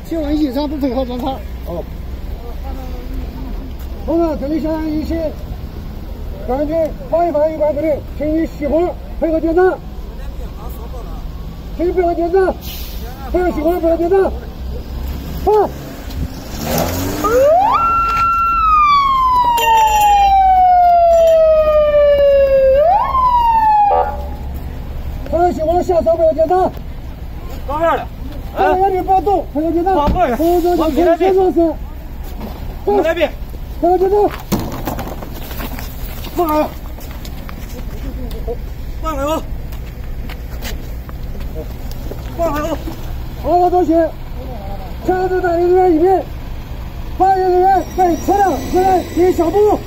请问异常不配合检查。哦。我们这里向一起根据法律法有关规定，请你熄火，配合检查。请配合检查，配合熄火，配合检查。好。配合熄火，下车配合检查。到哪了？原地不动，配合检查。往哪边？往哪边？往哪边？配合检查。放开！放开我！放开我！好好道歉。强制带领人员一名，法院人员被车辆责任进行消毒。